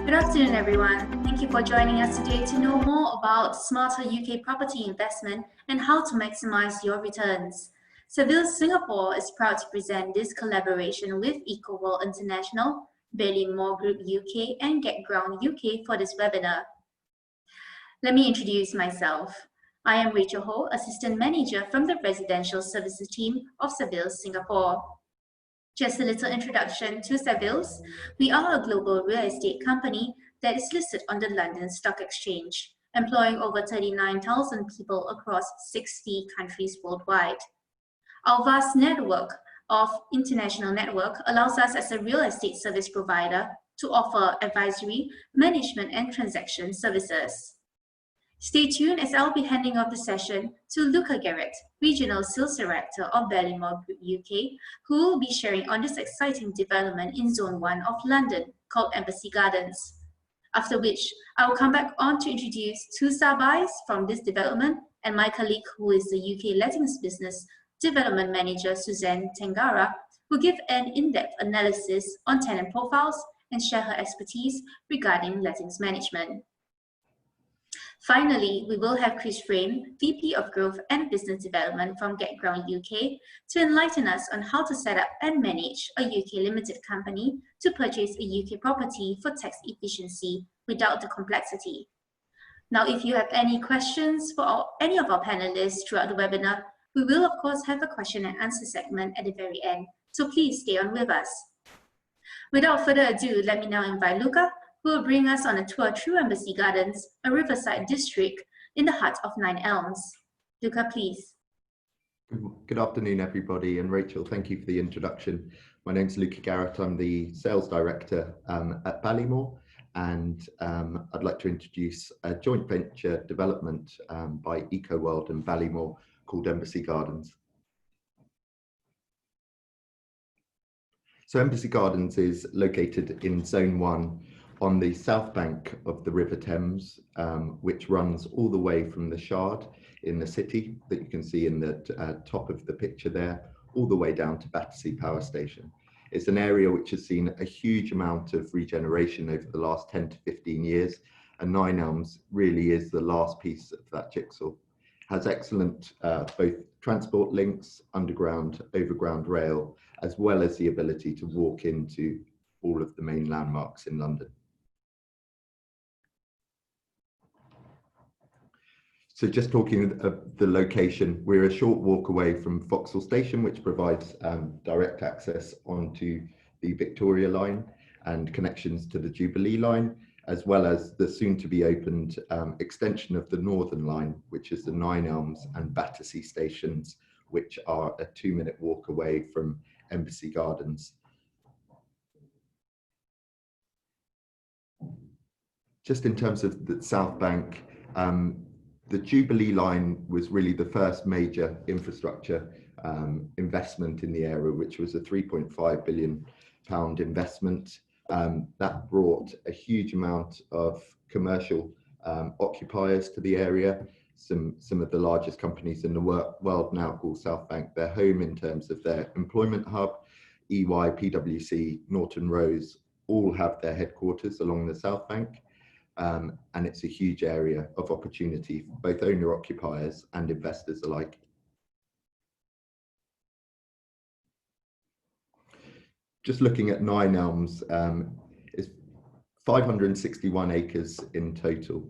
Good afternoon, everyone. Thank you for joining us today to know more about smarter UK property investment and how to maximize your returns. Savills Singapore is proud to present this collaboration with EcoWorld International, Ballymore Group UK, and GetGround UK for this webinar. Let me introduce myself. I am Rachel Ho, Assistant Manager from the Residential Services team of Savills Singapore. Just a little introduction to Savills. We are a global real estate company that is listed on the London Stock Exchange, employing over 39,000 people across 60 countries worldwide. Our vast international network allows us as a real estate service provider to offer advisory, management, and transaction services. Stay tuned as I'll be handing off the session to Luca Garrett, Regional Sales Director of Ballymore Group UK, who will be sharing on this exciting development in Zone 1 of London called Embassy Gardens. After which, I will come back on to introduce two sub-buys from this development and my colleague who is the UK Lettings Business Development Manager, Suzanne Tangara, who give an in-depth analysis on tenant profiles and share her expertise regarding lettings management. Finally, we will have Chris Frame, VP of Growth and Business Development from GetGround UK, to enlighten us on how to set up and manage a UK limited company to purchase a UK property for tax efficiency without the complexity. Now, if you have any questions for any of our panelists throughout the webinar, we will of course have a question and answer segment at the very end, so please stay on with us. Without further ado, let me now invite Luca, who will bring us on a tour through Embassy Gardens, a riverside district in the heart of Nine Elms. Luca, please. Good afternoon, everybody, and Rachel, thank you for the introduction. My name is Luca Garrett. I'm the Sales Director at Ballymore, and I'd like to introduce a joint venture development by EcoWorld and Ballymore called Embassy Gardens. So Embassy Gardens is located in Zone 1 on the south bank of the River Thames, which runs all the way from the Shard in the city that you can see in the top of the picture there, all the way down to Battersea Power Station. It's an area which has seen a huge amount of regeneration over the last 10 to 15 years, and Nine Elms really is the last piece of that jigsaw. Has excellent both transport links, underground, overground rail, as well as the ability to walk into all of the main landmarks in London. So just talking of the location, we're a short walk away from Vauxhall Station, which provides direct access onto the Victoria line and connections to the Jubilee line, as well as the soon-to-be opened extension of the Northern line, which is the Nine Elms and Battersea stations, which are a 2-minute walk away from Embassy Gardens. Just in terms of the South Bank, the Jubilee line was really the first major infrastructure investment in the area, which was a £3.5 billion investment. That brought a huge amount of commercial occupiers to the area. Some of the largest companies in the world now call South Bank their home in terms of their employment hub. EY, PwC, Norton Rose all have their headquarters along the South Bank. And it's a huge area of opportunity for both owner-occupiers and investors alike. Just looking at Nine Elms, it's 561 acres in total.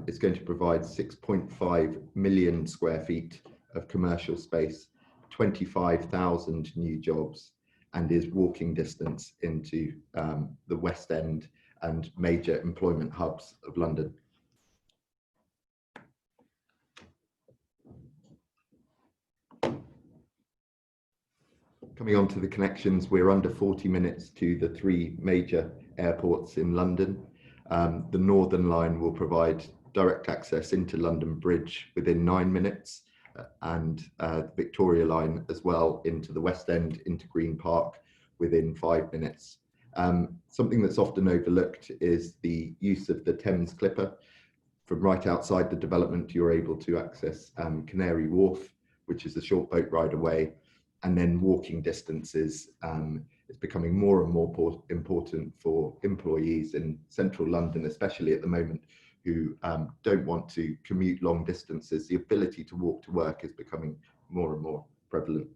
It's going to provide 6.5 million square feet of commercial space, 25,000 new jobs, and is walking distance into the West End and major employment hubs of London. Coming on to the connections, we're under 40 minutes to the 3 major airports in London. The Northern line will provide direct access into London Bridge within 9 minutes, and the Victoria line as well into the West End, into Green Park within 5 minutes. Something that's often overlooked is the use of the Thames Clipper. From right outside the development, you're able to access Canary Wharf, which is a short boat ride away, and then walking distances It's becoming more and more important for employees in central London, especially at the moment, who don't want to commute long distances. The ability to walk to work is becoming more and more prevalent.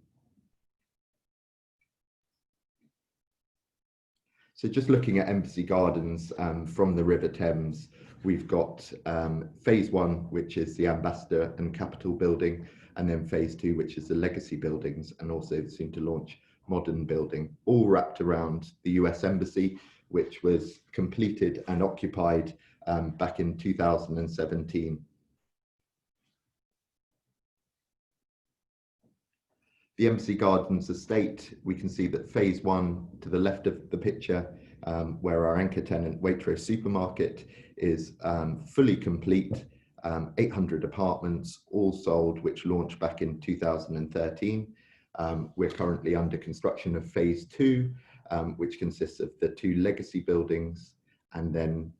So just looking at Embassy Gardens from the River Thames, we've got phase 1, which is the Ambassador and Capitol building, and then phase 2, which is the legacy buildings, and also soon to launch modern building, all wrapped around the US Embassy, which was completed and occupied back in 2017. The Embassy Gardens estate, we can see that phase 1 to the left of the picture, where our anchor tenant Waitrose supermarket is fully complete, 800 apartments all sold, which launched back in 2013. We're currently under construction of phase 2, which consists of the 2 legacy buildings and then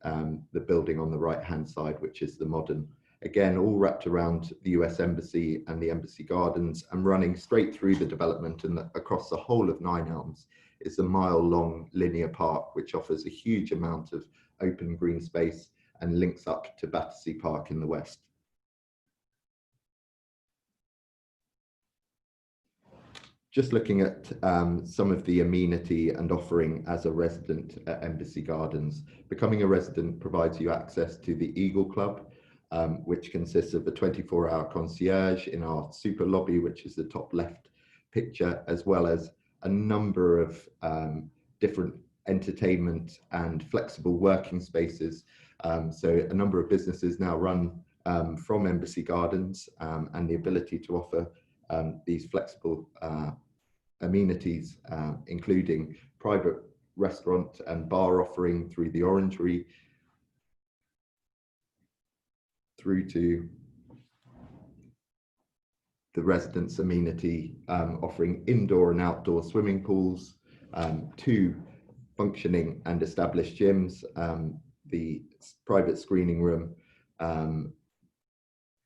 the building on the right hand side, which is the modern. Again, all wrapped around the US Embassy and the Embassy Gardens, and running straight through the development and across the whole of Nine Elms is a mile-long linear park, which offers a huge amount of open green space and links up to Battersea Park in the west. Just looking at some of the amenity and offering as a resident at Embassy Gardens. Becoming a resident provides you access to the Eagle Club, which consists of a 24-hour concierge in our super lobby, which is the top left picture, as well as a number of different entertainment and flexible working spaces. So a number of businesses now run from Embassy Gardens, and the ability to offer these flexible amenities, including private restaurant and bar offering through the Orangery, through to the residence amenity offering indoor and outdoor swimming pools, 2 functioning and established gyms, the private screening room,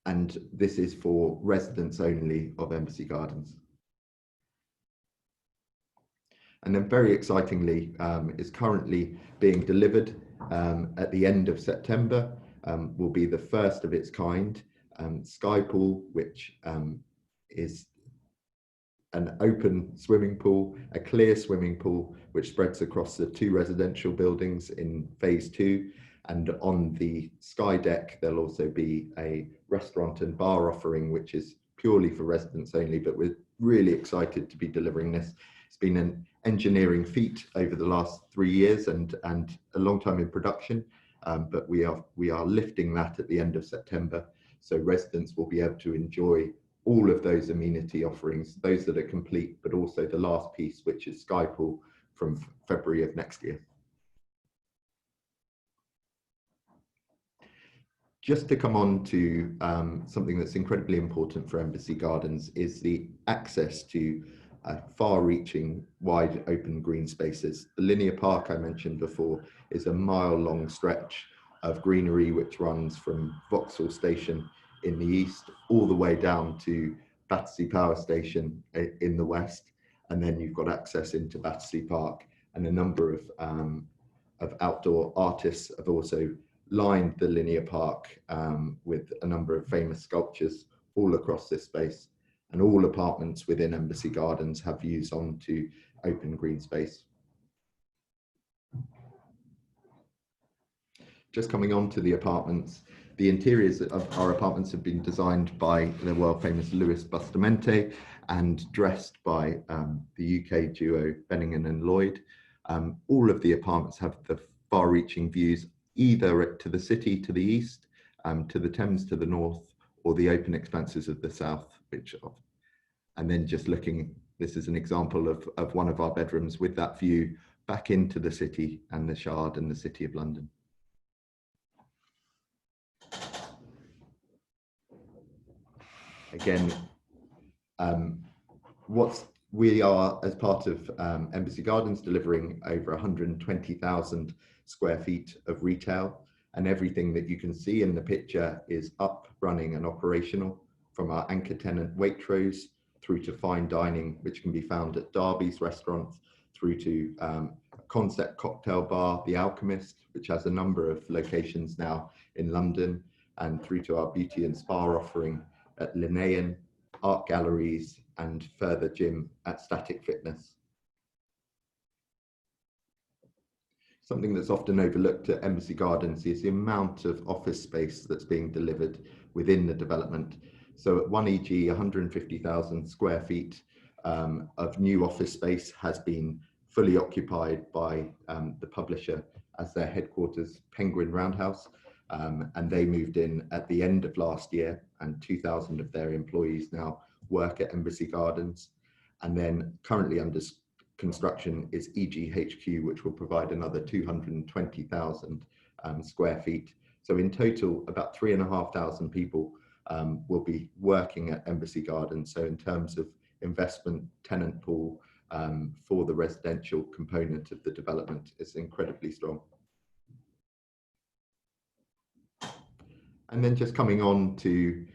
and this is for residents only of Embassy Gardens. And then very excitingly is currently being delivered at the end of September, will be the first of its kind, Sky Pool, which is an open swimming pool, a clear swimming pool, which spreads across the 2 residential buildings in phase 2. And on the Sky Deck, there'll also be a restaurant and bar offering, which is purely for residents only, but we're really excited to be delivering this. It's been an engineering feat over the last 3 years and a long time in production, but we are lifting that at the end of September, so residents will be able to enjoy all of those amenity offerings, those that are complete, but also the last piece, which is Sky Pool, from February of next year. Just to come on to something that's incredibly important for Embassy Gardens is the access to far-reaching, wide open green spaces. The linear park I mentioned before is a mile-long stretch of greenery which runs from Vauxhall Station in the east all the way down to Battersea Power Station in the west, and then you've got access into Battersea Park, and a number of outdoor artists have also lined the linear park with a number of famous sculptures all across this space. And all apartments within Embassy Gardens have views onto open green space. Just coming on to the apartments, the interiors of our apartments have been designed by the world famous Louis Bustamante and dressed by the UK duo Benningen and Lloyd. All of the apartments have the far-reaching views either to the city to the east, to the Thames to the north, or the open expanses of the south, and then just looking, this is an example of one of our bedrooms with that view back into the city and the Shard and the City of London. Again, we are, as part of Embassy Gardens, delivering over 120,000 square feet of retail, and everything that you can see in the picture is up, running and operational, from our anchor tenant Waitrose through to fine dining, which can be found at Derby's restaurant, through to a concept cocktail bar, The Alchemist, which has a number of locations now in London, and through to our beauty and spa offering at Linnean, art galleries, and further gym at Static Fitness. Something that's often overlooked at Embassy Gardens is the amount of office space that's being delivered within the development. So at 1EG, 150,000 square feet of new office space has been fully occupied by the publisher as their headquarters, Penguin Roundhouse, and they moved in at the end of last year, and 2,000 of their employees now work at Embassy Gardens. And then currently under construction is EGHQ, which will provide another 220,000 square feet. So in total, about 3,500 people will be working at Embassy Gardens. So in terms of investment tenant pool for the residential component of the development, it's incredibly strong. And then just coming on to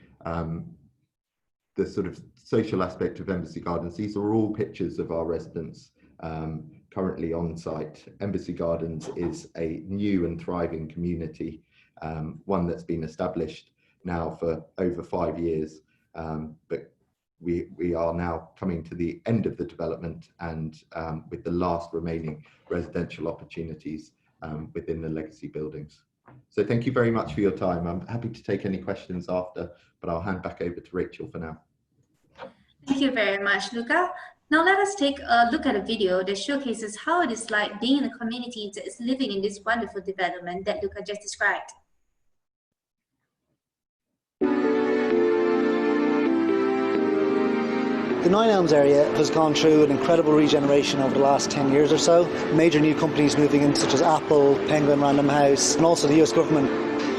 the sort of social aspect of Embassy Gardens, these are all pictures of our residents currently on site. Embassy Gardens is a new and thriving community, one that's been established now for over 5 years, but we are now coming to the end of the development, and with the last remaining residential opportunities within the legacy buildings. So thank you very much for your time. I'm happy to take any questions after, but I'll hand back over to Rachel for now. Thank you very much, Luca. Now let us take a look at a video that showcases how it is like being in a community that is living in this wonderful development that Luca just described. The Nine Elms area has gone through an incredible regeneration over the last 10 years or so. Major new companies moving in, such as Apple, Penguin Random House, and also the US government.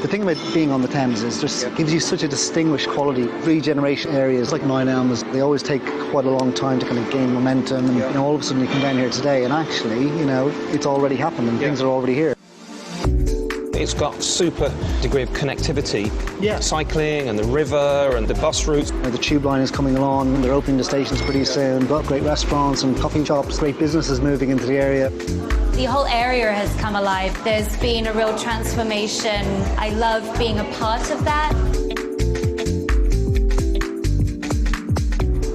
The thing about being on the Thames is it gives you such a distinguished quality. Regeneration areas like Nine Elms, they always take quite a long time to kind of gain momentum, and you know, all of a sudden you come down here today and actually, you know, it's already happened and things are already here. It's got super degree of connectivity, cycling and the river and the bus routes. The tube line is coming along, they're opening the stations pretty soon. Got great restaurants and coffee shops, great businesses moving into the area. The whole area has come alive. There's been a real transformation. I love being a part of that.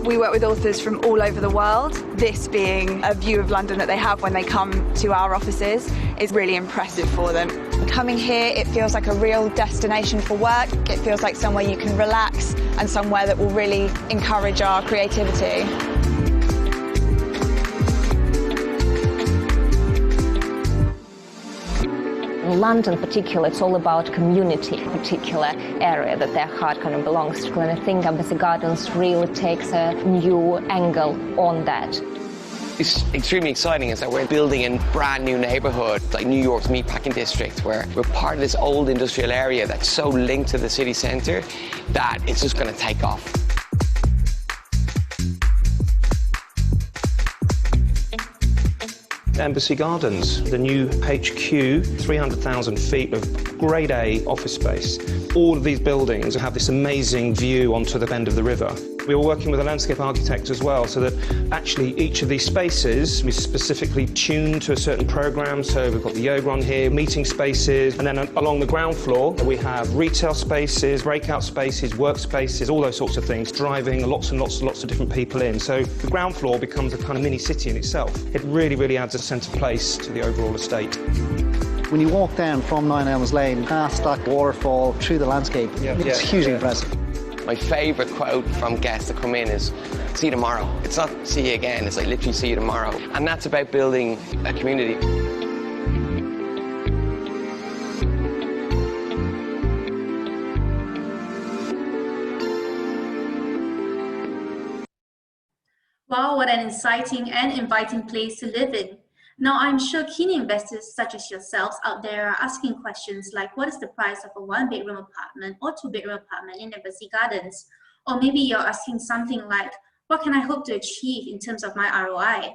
We work with authors from all over the world. This being a view of London that they have when they come to our offices is really impressive for them. Coming here, it feels like a real destination for work. It feels like somewhere you can relax and somewhere that will really encourage our creativity. In London in particular, it's all about community, a particular area that their heart kind of belongs to. And I think Embassy Gardens really takes a new angle on that. It's extremely exciting is that we're building a brand new neighbourhood like New York's meatpacking district, where we're part of this old industrial area that's so linked to the city centre that it's just going to take off. Embassy Gardens, the new HQ, 300,000 feet of grade A office space. All of these buildings have this amazing view onto the bend of the river. We were working with a landscape architect as well, so that actually each of these spaces is specifically tuned to a certain program. So we've got the yoga on here, meeting spaces, and then along the ground floor we have retail spaces, breakout spaces, workspaces, all those sorts of things, driving lots and lots of different people in. So the ground floor becomes a kind of mini city in itself. It really adds a sense of place to the overall estate. When you walk down from Nine Elms Lane, past that waterfall, through the landscape, it's hugely impressive. My favourite quote from guests that come in is, "See you tomorrow." It's not "see you again," it's like literally "see you tomorrow." And that's about building a community. Wow, what an exciting and inviting place to live in. Now, I'm sure keen investors such as yourselves out there are asking questions like, what is the price of a 1-bedroom apartment or 2-bedroom apartment in Embassy Gardens? Or maybe you're asking something like, what can I hope to achieve in terms of my ROI?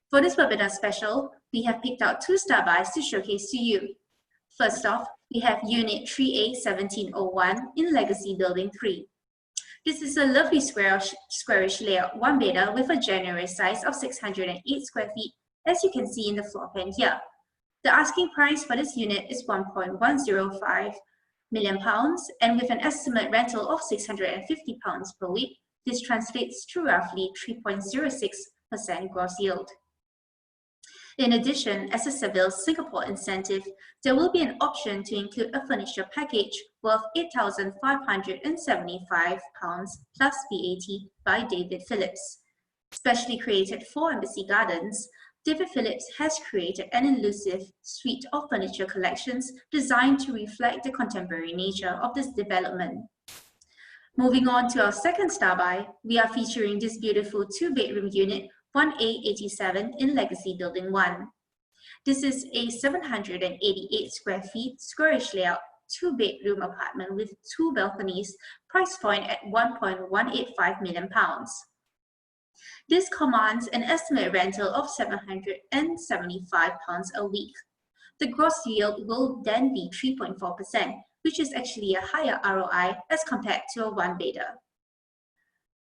For this webinar special, we have picked out 2 star buys to showcase to you. First off, we have Unit 3A1701 in Legacy Building 3. This is a lovely squarish layout 1-bedder with a generous size of 608 square feet as you can see in the floor plan here. The asking price for this unit is £1.105 million, and with an estimate rental of £650 per week, this translates to roughly 3.06% gross yield. In addition, as a Savills Singapore incentive, there will be an option to include a furniture package worth £8,575 plus VAT by David Phillips. Specially created for Embassy Gardens, David Phillips has created an elusive suite of furniture collections designed to reflect the contemporary nature of this development. Moving on to our second star buy, we are featuring this beautiful 2-bedroom unit 1A87 in Legacy Building 1. This is a 788 square feet squarish layout 2-bedroom apartment with 2 balconies, price point at £1.185 million. This commands an estimated rental of £775 a week. The gross yield will then be 3.4%, which is actually a higher ROI as compared to a one-bedder.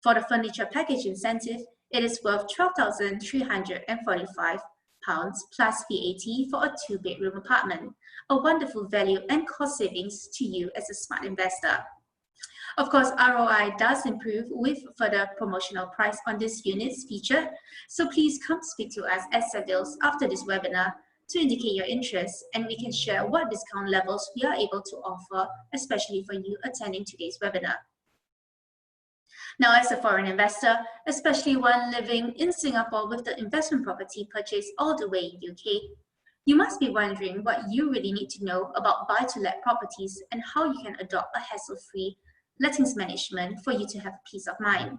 For the furniture package incentive, it is worth £12,345 plus VAT for a 2-bedroom apartment, a wonderful value and cost savings to you as a smart investor. Of course, ROI does improve with further promotional price on these units featured, so please come speak to us at Savills after this webinar to indicate your interest, and we can share what discount levels we are able to offer, especially for you attending today's webinar. Now, as a foreign investor, especially one living in Singapore with the investment property purchased all the way in UK, you must be wondering what you really need to know about buy-to-let properties and how you can adopt a hassle-free lettings management for you to have peace of mind.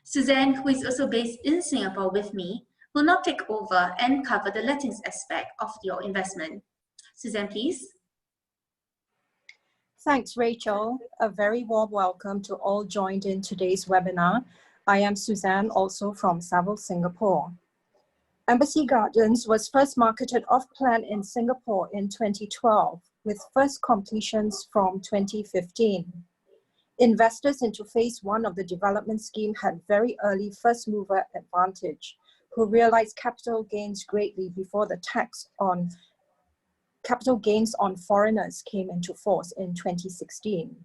Suzanne, who is also based in Singapore with me, will now take over and cover the lettings aspect of your investment. Suzanne, please. Thanks, Rachel. A very warm welcome to all joined in today's webinar. I am Suzanne, also from Savills, Singapore. Embassy Gardens was first marketed off-plan in Singapore in 2012, with first completions from 2015. Investors into phase 1 of the development scheme had very early first mover advantage, who realized capital gains greatly before the tax on capital gains on foreigners came into force in 2016.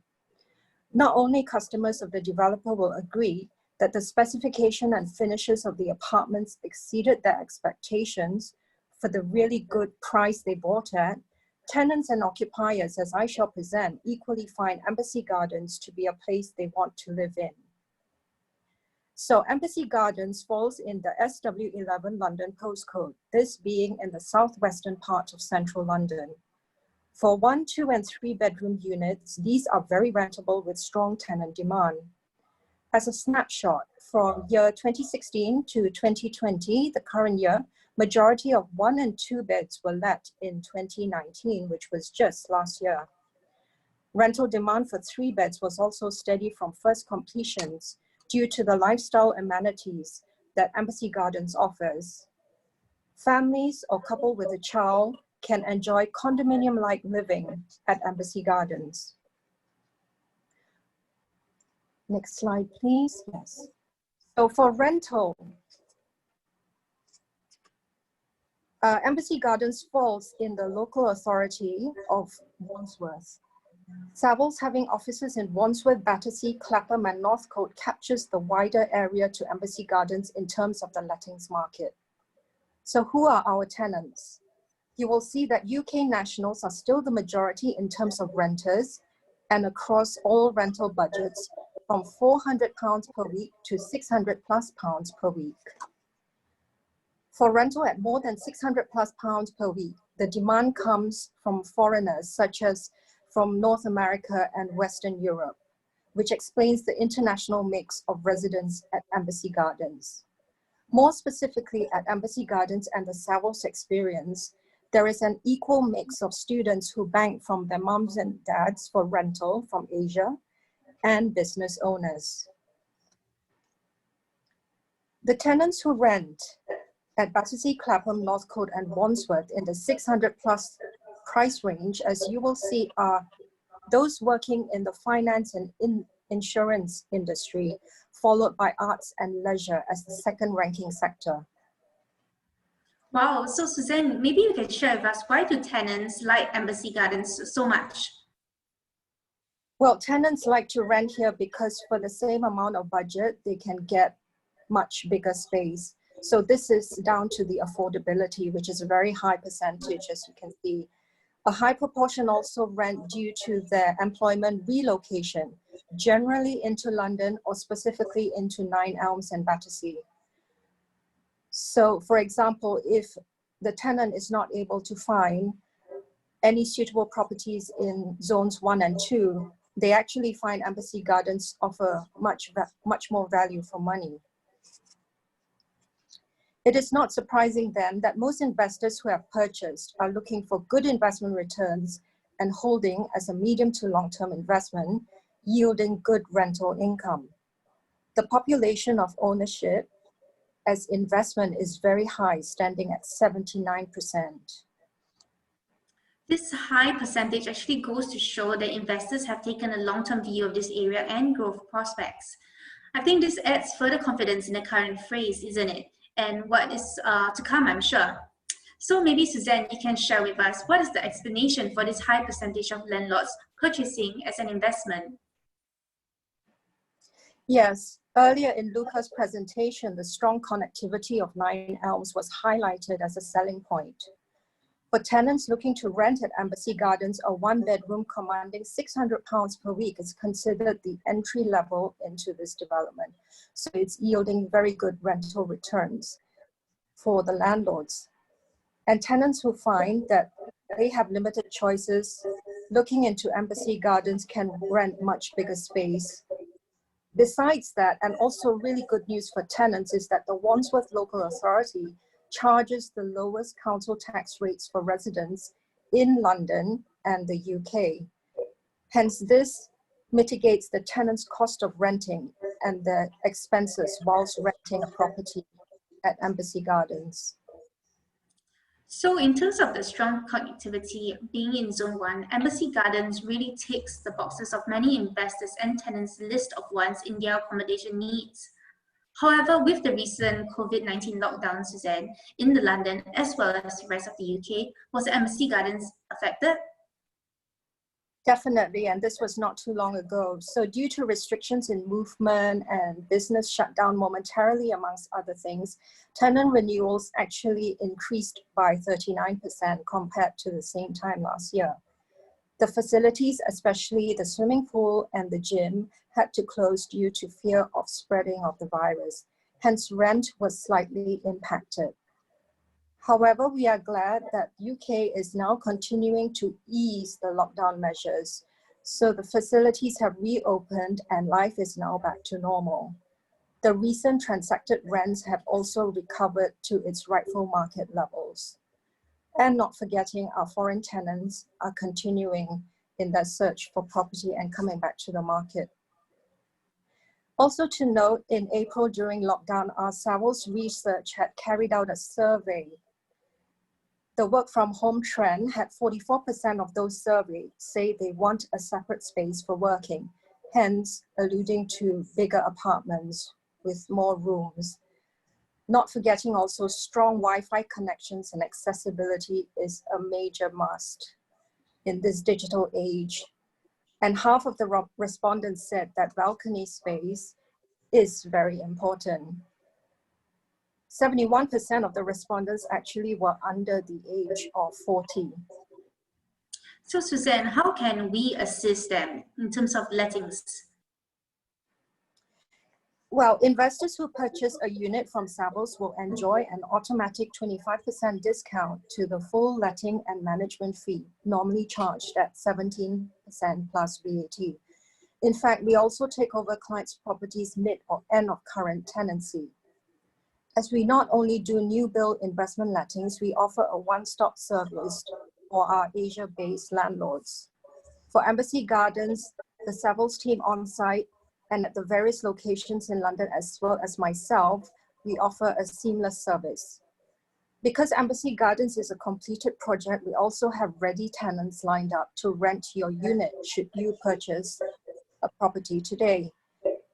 Not only customers of the developer will agree that the specification and finishes of the apartments exceeded their expectations for the really good price they bought at, tenants and occupiers, as I shall present, equally find Embassy Gardens to be a place they want to live in. So Embassy Gardens falls in the SW11 London postcode, this being in the southwestern part of central London. For 1, 2, and 3-bedroom units, these are very rentable with strong tenant demand. As a snapshot, from year 2016 to 2020, the current year, majority of 1 and 2 beds were let in 2019, which was just last year. Rental demand for 3 beds was also steady from first completions due to the lifestyle amenities that Embassy Gardens offers. Families or couple with a child can enjoy condominium-like living at Embassy Gardens. Next slide, please. Yes. So for rental, Embassy Gardens falls in the local authority of Wandsworth. Savills, having offices in Wandsworth, Battersea, Clapham, and Northcote, captures the wider area to Embassy Gardens in terms of the lettings market. So who are our tenants? You will see that UK nationals are still the majority in terms of renters, and across all rental budgets from £400 per week to £600+ per week. For rental at more than £600+ per week, the demand comes from foreigners such as from North America and Western Europe, which explains the international mix of residents at Embassy Gardens. More specifically, at Embassy Gardens and the Savills experience, there is an equal mix of students who bank from their mums and dads for rental from Asia and business owners. The tenants who rent at Battersea, Clapham, Northcote, and Wandsworth in the £600+ price range, as you will see, are those working in the finance and insurance industry, followed by arts and leisure as the second ranking sector. Wow, so Suzanne, maybe you can share with us, why do tenants like Embassy Gardens so much? Well, tenants like to rent here because for the same amount of budget, they can get much bigger space. So this is down to the affordability, which is a very high percentage, as you can see. A high proportion also rent due to their employment relocation, generally into London or specifically into Nine Elms and Battersea. So for example, if the tenant is not able to find any suitable properties in zones 1 and 2, they actually find Embassy Gardens offer much more value for money. It is not surprising then that most investors who have purchased are looking for good investment returns and holding as a medium to long-term investment, yielding good rental income. The population of ownership as investment is very high, standing at 79%. This high percentage actually goes to show that investors have taken a long-term view of this area and growth prospects. I think this adds further confidence in the current phrase, isn't it? And what is to come, I'm sure. So maybe Suzanne, you can share with us, what is the explanation for this high percentage of landlords purchasing as an investment? Yes, earlier in Luca's presentation, the strong connectivity of Nine Elms was highlighted as a selling point. For tenants looking to rent at Embassy Gardens, a one-bedroom commanding £600 per week is considered the entry level into this development. So it's yielding very good rental returns for the landlords. And tenants who find that they have limited choices, looking into Embassy Gardens can rent much bigger space. Besides that, and also really good news for tenants, is that the Wandsworth Local Authority charges the lowest council tax rates for residents in London and the UK. Hence, this mitigates the tenant's cost of renting and the expenses whilst renting a property at Embassy Gardens. So in terms of the strong connectivity being in Zone 1, Embassy Gardens really ticks the boxes of many investors and tenants' list of wants in their accommodation needs. However, with the recent COVID-19 lockdown, Suzanne, in the London as well as the rest of the UK, was Embassy Gardens affected? Definitely, and this was not too long ago. So due to restrictions in movement and business shutdown momentarily, amongst other things, tenant renewals actually increased by 39% compared to the same time last year. The facilities, especially the swimming pool and the gym, had to close due to fear of spreading of the virus. Hence, rent was slightly impacted. However, we are glad that UK is now continuing to ease the lockdown measures. So the facilities have reopened and life is now back to normal. The recent transacted rents have also recovered to its rightful market levels. And not forgetting, our foreign tenants are continuing in their search for property and coming back to the market. Also to note, in April during lockdown, our Savills research had carried out a survey. The work from home trend had 44% of those surveyed say they want a separate space for working, hence alluding to bigger apartments with more rooms. Not forgetting also strong Wi-Fi connections and accessibility is a major must in this digital age. And half of the respondents said that balcony space is very important. 71% of the respondents actually were under the age of 40. So Suzanne, how can we assist them in terms of lettings? Well, investors who purchase a unit from Savills will enjoy an automatic 25% discount to the full letting and management fee, normally charged at 17% plus VAT. In fact, we also take over clients' properties mid or end of current tenancy. As we not only do new build investment lettings, we offer a one-stop service for our Asia-based landlords. For Embassy Gardens, the Savills team on site and at the various locations in London, as well as myself, we offer a seamless service. Because Embassy Gardens is a completed project, we also have ready tenants lined up to rent your unit should you purchase a property today.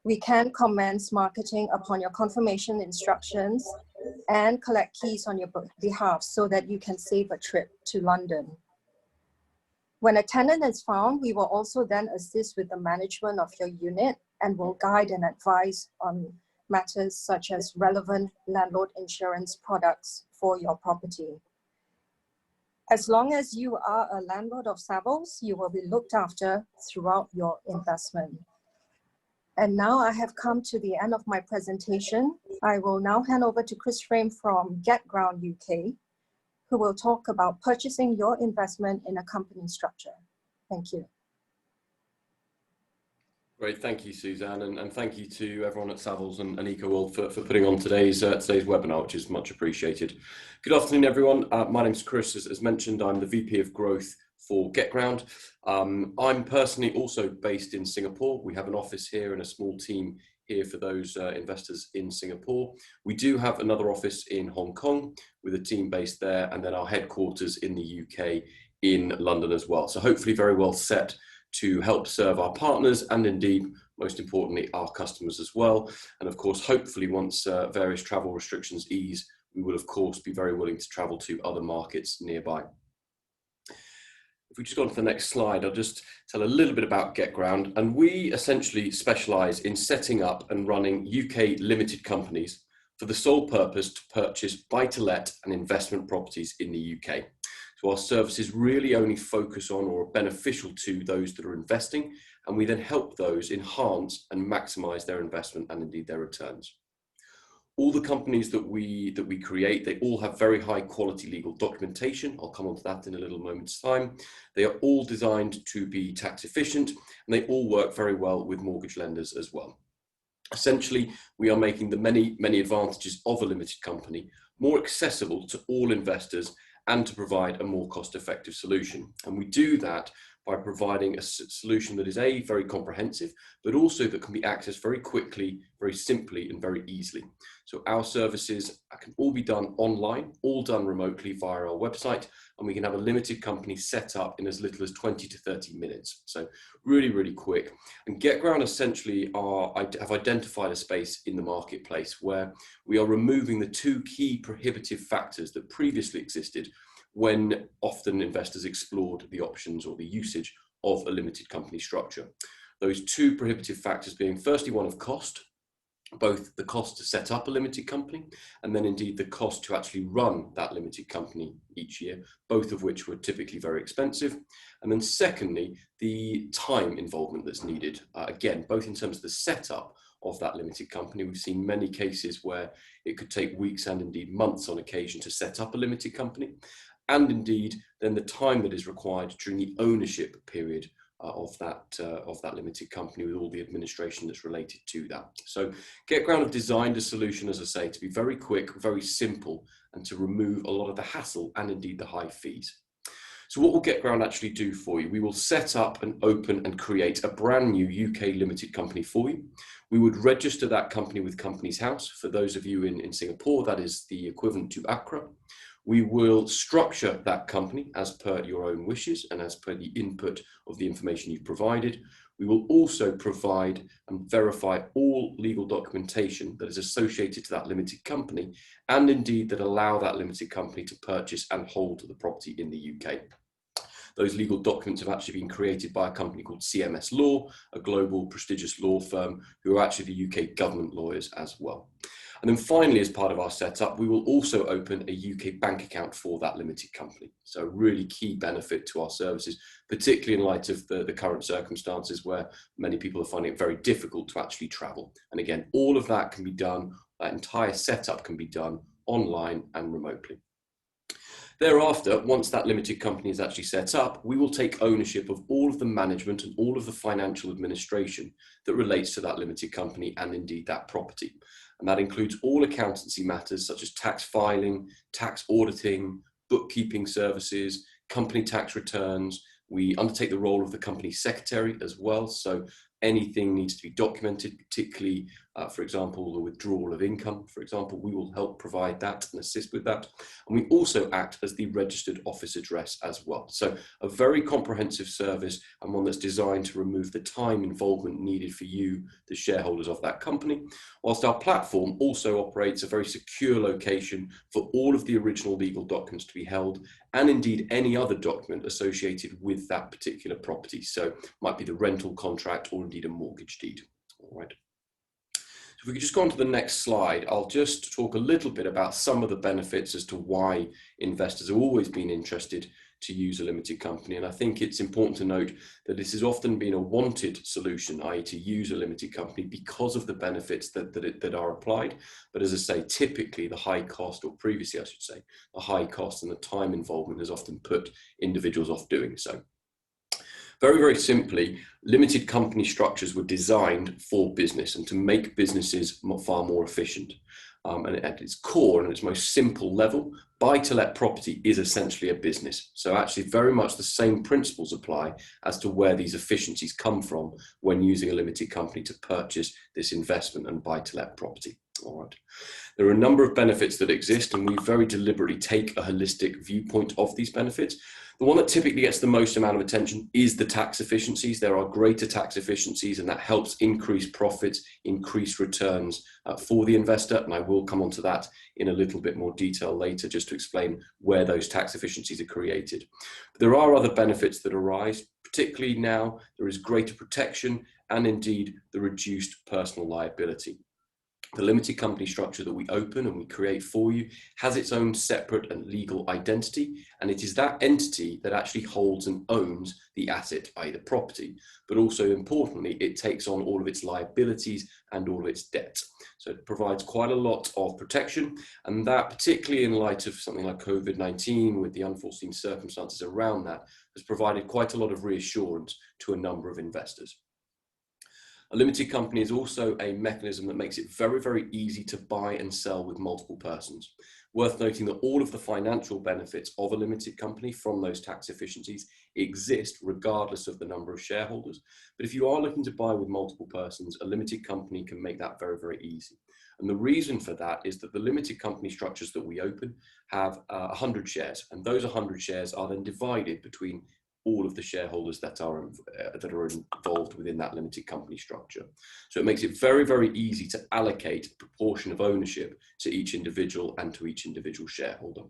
We can commence marketing upon your confirmation instructions, and collect keys on your behalf so that you can save a trip to London. When a tenant is found, we will also then assist with the management of your unit and will guide and advise on matters such as relevant landlord insurance products for your property. As long as you are a landlord of Savills, you will be looked after throughout your investment. And now I have come to the end of my presentation. I will now hand over to Chris Frame from GetGround UK, who will talk about purchasing your investment in a company structure. Thank you. Great, thank you, Suzanne, and thank you to everyone at Savills and EcoWorld for putting on today's webinar, which is much appreciated. Good afternoon, everyone. My name's Chris. As mentioned, I'm the VP of Growth for GetGround. I'm personally also based in Singapore. We have an office here and a small team here for those investors in Singapore. We do have another office in Hong Kong with a team based there, and then our headquarters in the UK in London as well. So hopefully very well set to help serve our partners and indeed, most importantly, our customers as well. And of course, hopefully once various travel restrictions ease, we will of course be very willing to travel to other markets nearby. If we just go on to the next slide, I'll just tell a little bit about GetGround. And we essentially specialize in setting up and running UK limited companies for the sole purpose to purchase buy-to-let and investment properties in the UK. So our services really only focus on or are beneficial to those that are investing, and we then help those enhance and maximize their investment and indeed their returns. All the companies that we create, they all have very high quality legal documentation. I'll come on to that in a little moment's time. They are all designed to be tax efficient, and they all work very well with mortgage lenders as well. Essentially, we are making the many advantages of a limited company more accessible to all investors and to provide a more cost-effective solution. And we do that by providing a solution that is very comprehensive, but also that can be accessed very quickly, very simply, and very easily. So our services can all be done online, all done remotely via our website, and we can have a limited company set up in as little as 20 to 30 minutes. So really quick. And GetGround essentially have identified a space in the marketplace where we are removing the two key prohibitive factors that previously existed when often investors explored the options or the usage of a limited company structure. Those two prohibitive factors being firstly one of cost, both the cost to set up a limited company and then indeed the cost to actually run that limited company each year, both of which were typically very expensive. And then secondly, the time involvement that's needed, again, both in terms of the setup of that limited company. We've seen many cases where it could take weeks and indeed months on occasion to set up a limited company, and indeed then the time that is required during the ownership period of that limited company with all the administration that's related to that. So GetGround have designed a solution, as I say, to be very quick, very simple, and to remove a lot of the hassle and indeed the high fees. So what will GetGround actually do for you? We will set up and open and create a brand new UK limited company for you. We would register that company with Companies House. For those of you in Singapore, that is the equivalent to ACRA. We will structure that company as per your own wishes and as per the input of the information you've provided. We will also provide and verify all legal documentation that is associated to that limited company and indeed that allow that limited company to purchase and hold the property in the UK. Those legal documents have actually been created by a company called CMS Law, a global prestigious law firm who are actually the UK government lawyers as well. And then finally, as part of our setup, we will also open a UK bank account for that limited company. So a really key benefit to our services, particularly in light of the current circumstances where many people are finding it very difficult to actually travel. And again, all of that can be done, that entire setup can be done online and remotely. Thereafter, once that limited company is actually set up, we will take ownership of all of the management and all of the financial administration that relates to that limited company and indeed that property. And that includes all accountancy matters such as tax filing, tax auditing, bookkeeping services, company tax returns. We undertake the role of the company secretary as well. So anything needs to be documented, particularly For example, the withdrawal of income, for example, we will help provide that and assist with that. And we also act as the registered office address as well. So a very comprehensive service, and one that's designed to remove the time involvement needed for you, the shareholders of that company, whilst our platform also operates a very secure location for all of the original legal documents to be held, and indeed any other document associated with that particular property. So it might be the rental contract or indeed a mortgage deed. All right. If we could just go on to the next slide, I'll just talk a little bit about some of the benefits as to why investors have always been interested to use a limited company. And I think it's important to note that this has often been a wanted solution, i.e. to use a limited company because of the benefits that are applied. But as I say, typically the high cost, or previously I should say, the high cost and the time involvement has often put individuals off doing so. Very, very simply, limited company structures were designed for business and to make businesses far more efficient. And at its core and its most simple level, buy-to-let property is essentially a business. So actually very much the same principles apply as to where these efficiencies come from when using a limited company to purchase this investment and buy-to-let property. All right. There are a number of benefits that exist, and we very deliberately take a holistic viewpoint of these benefits. The one that typically gets the most amount of attention is the tax efficiencies. There are greater tax efficiencies, and that helps increase profits, increase returns for the investor. And I will come onto that in a little bit more detail later, just to explain where those tax efficiencies are created. But there are other benefits that arise, particularly now there is greater protection and indeed the reduced personal liability. The limited company structure that we open and we create for you has its own separate and legal identity, and it is that entity that actually holds and owns the asset, i.e. the property, but also importantly, it takes on all of its liabilities and all of its debt. So it provides quite a lot of protection, and that, particularly in light of something like COVID-19 with the unforeseen circumstances around that, has provided quite a lot of reassurance to a number of investors. A limited company is also a mechanism that makes it very, very easy to buy and sell with multiple persons. Worth noting that all of the financial benefits of a limited company from those tax efficiencies exist regardless of the number of shareholders. But if you are looking to buy with multiple persons, a limited company can make that very, very easy. And the reason for that is that the limited company structures that we open have 100 shares, and those 100 shares are then divided between all of the shareholders that are involved within that limited company structure. So it makes it very, very easy to allocate a proportion of ownership to each individual and to each individual shareholder.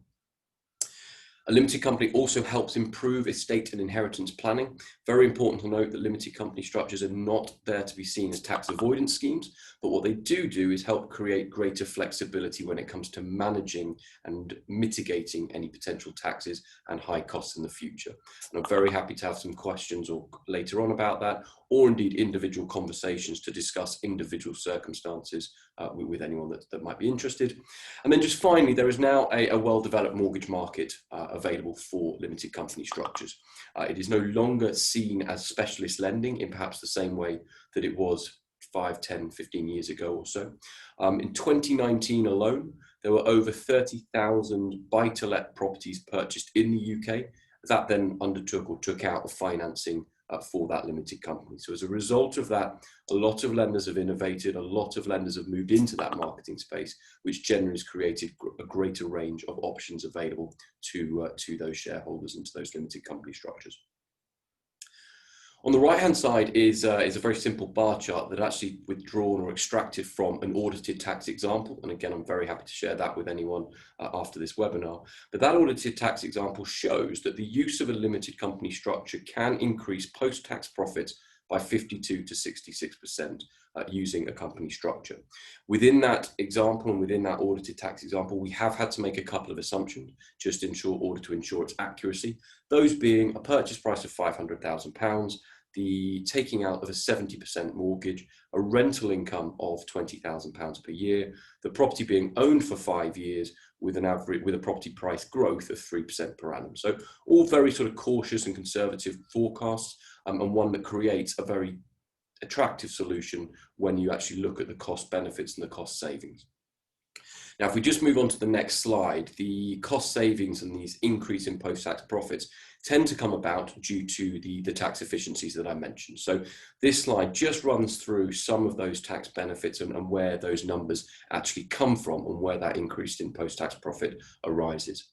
A limited company also helps improve estate and inheritance planning. Very important to note that limited company structures are not there to be seen as tax avoidance schemes, but what they do is help create greater flexibility when it comes to managing and mitigating any potential taxes and high costs in the future. And I'm very happy to have some questions or later on about that, or indeed individual conversations to discuss individual circumstances with anyone that might be interested. And then just finally, there is now a well-developed mortgage market available for limited company structures. It is no longer seen as specialist lending in perhaps the same way that it was 5, 10, 15 years ago or so. In 2019 alone, there were over 30,000 buy-to-let properties purchased in the UK. That then undertook or took out the financing for that limited company. So as a result of that, a lot of lenders have innovated, a lot of lenders have moved into that marketing space, which generally has created a greater range of options available to those shareholders and to those limited company structures. On the right-hand side is a very simple bar chart that actually withdrawn or extracted from an audited tax example. And again, I'm very happy to share that with anyone after this webinar. But that audited tax example shows that the use of a limited company structure can increase post-tax profits by 52 to 66% using a company structure. Within that example and within that audited tax example, we have had to make a couple of assumptions just in order to ensure its accuracy. Those being a purchase price of £500,000, the taking out of a 70% mortgage, a rental income of £20,000 per year, the property being owned for 5 years with a property price growth of 3% per annum. So all very sort of cautious and conservative forecasts, and one that creates a very attractive solution when you actually look at the cost benefits and the cost savings. Now, if we just move on to the next slide, the cost savings and these increase in post-tax profits, tend to come about due to the tax efficiencies that I mentioned. So this slide just runs through some of those tax benefits and where those numbers actually come from and where that increase in post-tax profit arises.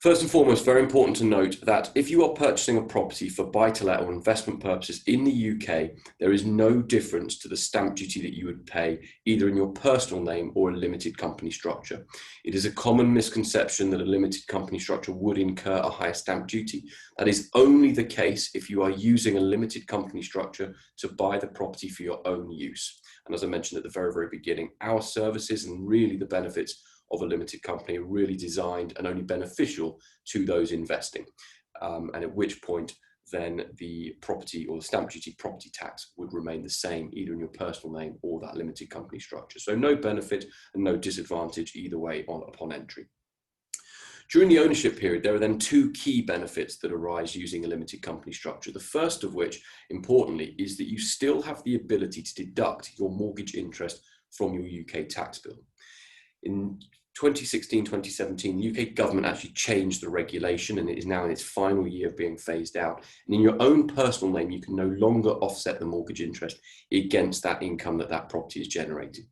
First and foremost, very important to note that if you are purchasing a property for buy-to-let or investment purposes in the UK, there is no difference to the stamp duty that you would pay either in your personal name or a limited company structure. It is a common misconception that a limited company structure would incur a higher stamp duty. That is only the case if you are using a limited company structure to buy the property for your own use. And as I mentioned at the very, very beginning, our services and really the benefits of a limited company are really designed and only beneficial to those investing, and at which point then the property or the stamp duty property tax would remain the same either in your personal name or that limited company structure. So no benefit and no disadvantage either way upon entry. During the ownership period, there are then two key benefits that arise using a limited company structure. The first of which, importantly, is that you still have the ability to deduct your mortgage interest from your UK tax bill. In 2016-2017, the UK government actually changed the regulation and it is now in its final year of being phased out. And in your own personal name, you can no longer offset the mortgage interest against that income that property is generating.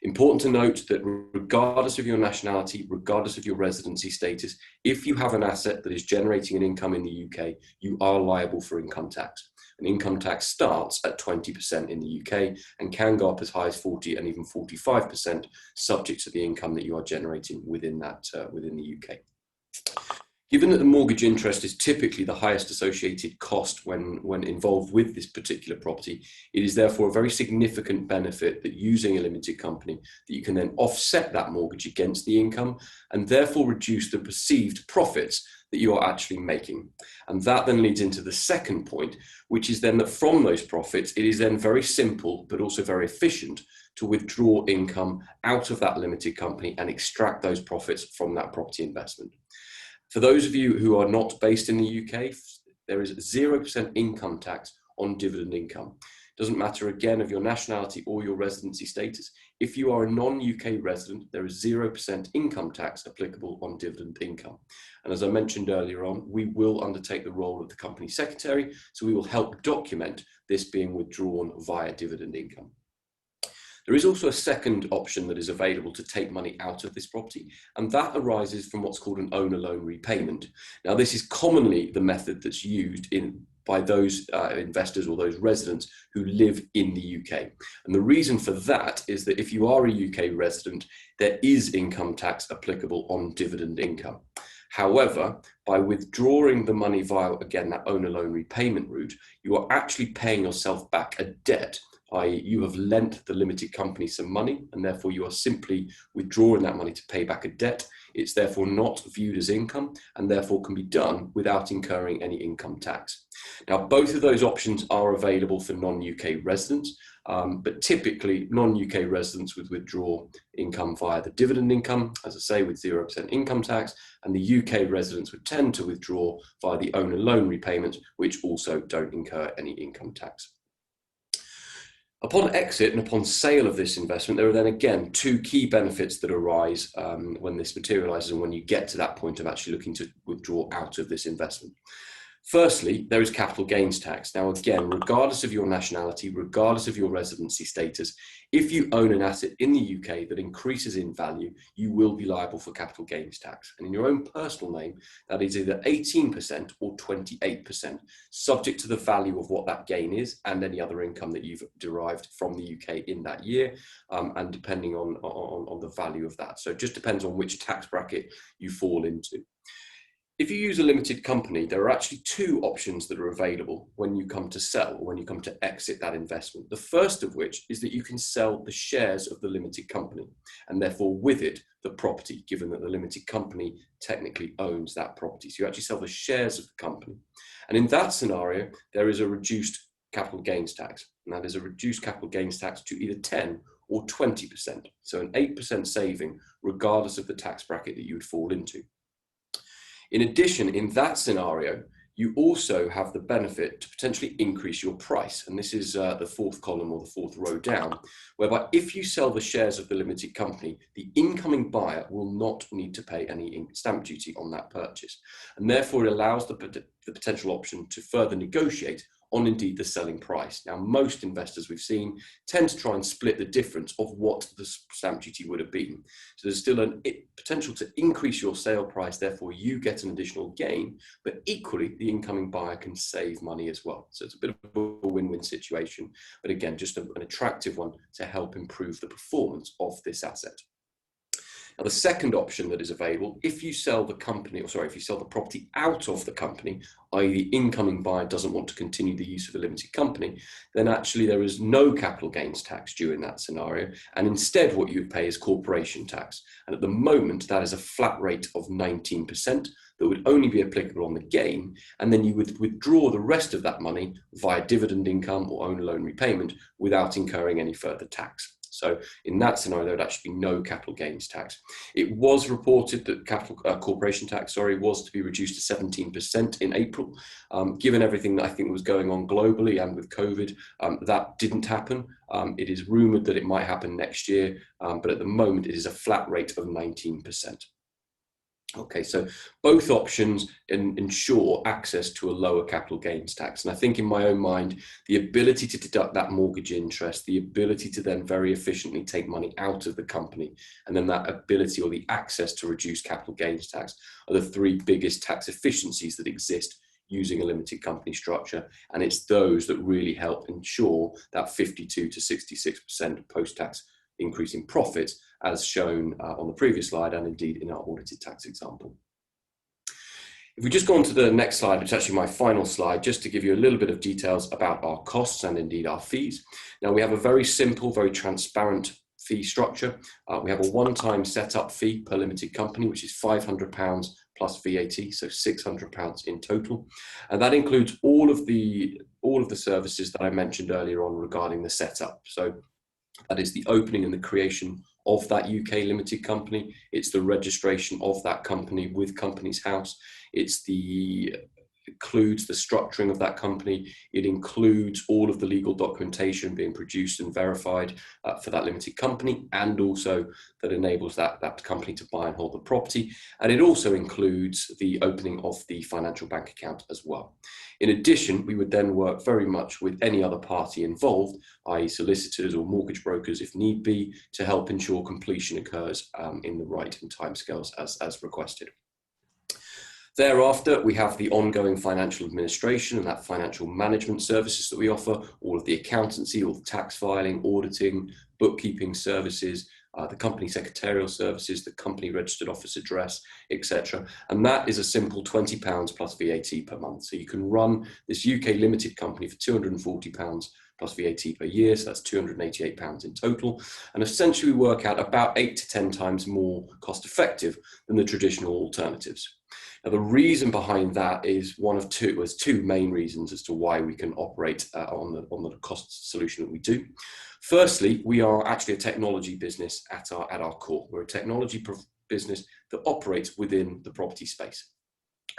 Important to note that regardless of your nationality, regardless of your residency status, if you have an asset that is generating an income in the UK, you are liable for income tax. And income tax starts at 20% in the UK and can go up as high as 40 and even 45%, subject to the income that you are generating within the UK. Given that the mortgage interest is typically the highest associated cost when involved with this particular property, it is therefore a very significant benefit that using a limited company that you can then offset that mortgage against the income and therefore reduce the perceived profits that you are actually making. And that then leads into the second point, which is then that from those profits, it is then very simple, but also very efficient to withdraw income out of that limited company and extract those profits from that property investment. For those of you who are not based in the UK, there is 0% income tax on dividend income. Doesn't matter again of your nationality or your residency status. If you are a non-UK resident, there is 0% income tax applicable on dividend income. And as I mentioned earlier on, we will undertake the role of the company secretary, so we will help document this being withdrawn via dividend income. There is also a second option that is available to take money out of this property, and that arises from what's called an owner loan repayment. Now, this is commonly the method that's used by those investors or those residents who live in the UK. And the reason for that is that if you are a UK resident, there is income tax applicable on dividend income. However, by withdrawing the money via, again, that owner loan repayment route, you are actually paying yourself back a debt, i.e. you have lent the limited company some money and therefore you are simply withdrawing that money to pay back a debt. It's therefore not viewed as income and therefore can be done without incurring any income tax. Now, both of those options are available for non-UK residents, but typically non-UK residents would withdraw income via the dividend income, as I say, with 0% income tax, and the UK residents would tend to withdraw via the owner loan repayments, which also don't incur any income tax. Upon exit and upon sale of this investment, there are then again two key benefits that arise when this materializes and when you get to that point of actually looking to withdraw out of this investment. Firstly, there is capital gains tax. Now, again, regardless of your nationality, regardless of your residency status, if you own an asset in the UK that increases in value, you will be liable for capital gains tax. And in your own personal name, that is either 18% or 28%, subject to the value of what that gain is and any other income that you've derived from the UK in that year, and depending on the value of that. So it just depends on which tax bracket you fall into. If you use a limited company, there are actually two options that are available when you come to sell or when you come to exit that investment. The first of which is that you can sell the shares of the limited company and therefore with it the property, given that the limited company technically owns that property. So you actually sell the shares of the company. And in that scenario, there is a reduced capital gains tax. And that is a reduced capital gains tax to either 10 or 20%. So an 8% saving regardless of the tax bracket that you would fall into. In addition, in that scenario, you also have the benefit to potentially increase your price. And this is the fourth column or the fourth row down, whereby if you sell the shares of the limited company, the incoming buyer will not need to pay any stamp duty on that purchase. And therefore it allows the potential option to further negotiate on indeed the selling price. Now, most investors we've seen tend to try and split the difference of what the stamp duty would have been. So there's still a potential to increase your sale price, therefore you get an additional gain, but equally the incoming buyer can save money as well. So it's a bit of a win-win situation, but again, just an attractive one to help improve the performance of this asset. Now, the second option that is available, if you sell the company, or sorry, if you sell the property out of the company, i.e. the incoming buyer doesn't want to continue the use of a limited company, then actually there is no capital gains tax due in that scenario. And instead what you would pay is corporation tax. And at the moment, that is a flat rate of 19% that would only be applicable on the gain. And then you would withdraw the rest of that money via dividend income or owner loan repayment without incurring any further tax. So in that scenario, there would actually be no capital gains tax. It was reported that corporation tax, was to be reduced to 17% in April. Given everything that I think was going on globally and with COVID, that didn't happen. It is rumoured that it might happen next year, but at the moment it is a flat rate of 19%. Okay, so both options ensure access to a lower capital gains tax. And I think in my own mind, the ability to deduct that mortgage interest, the ability to then very efficiently take money out of the company, and then that ability or the access to reduce capital gains tax are the three biggest tax efficiencies that exist using a limited company structure. And it's those that really help ensure that 52 to 66% post-tax increase in profits, as shown on the previous slide and indeed in our audited tax example. If we just go on to the next slide, which is actually my final slide, just to give you a little bit of details about our costs and indeed our fees. Now, we have a very simple, very transparent fee structure. We have a one-time setup fee per limited company, which is £500 plus VAT, so £600 in total. And that includes all of the services that I mentioned earlier on regarding the setup. So that is the opening and the creation of that UK limited company. It's the registration of that company with Companies House. Includes the structuring of that company. It includes all of the legal documentation being produced and verified for that limited company, and also that enables that company to buy and hold the property. And it also includes the opening of the financial bank account as well. In addition, we would then work very much with any other party involved, i.e. solicitors or mortgage brokers if need be, to help ensure completion occurs in the right timescales as requested. Thereafter, we have the ongoing financial administration and that financial management services that we offer, all of the accountancy, all the tax filing, auditing, bookkeeping services, the company secretarial services, the company registered office address, etc. And that is a simple £20 plus VAT per month. So you can run this UK limited company for £240 plus VAT per year, so that's £288 in total, and essentially work out about 8 to 10 times more cost effective than the traditional alternatives. Now, the reason behind that is there's two main reasons as to why we can operate on the cost solution that we do. Firstly, we are actually a technology business at our core. We're a technology business that operates within the property space.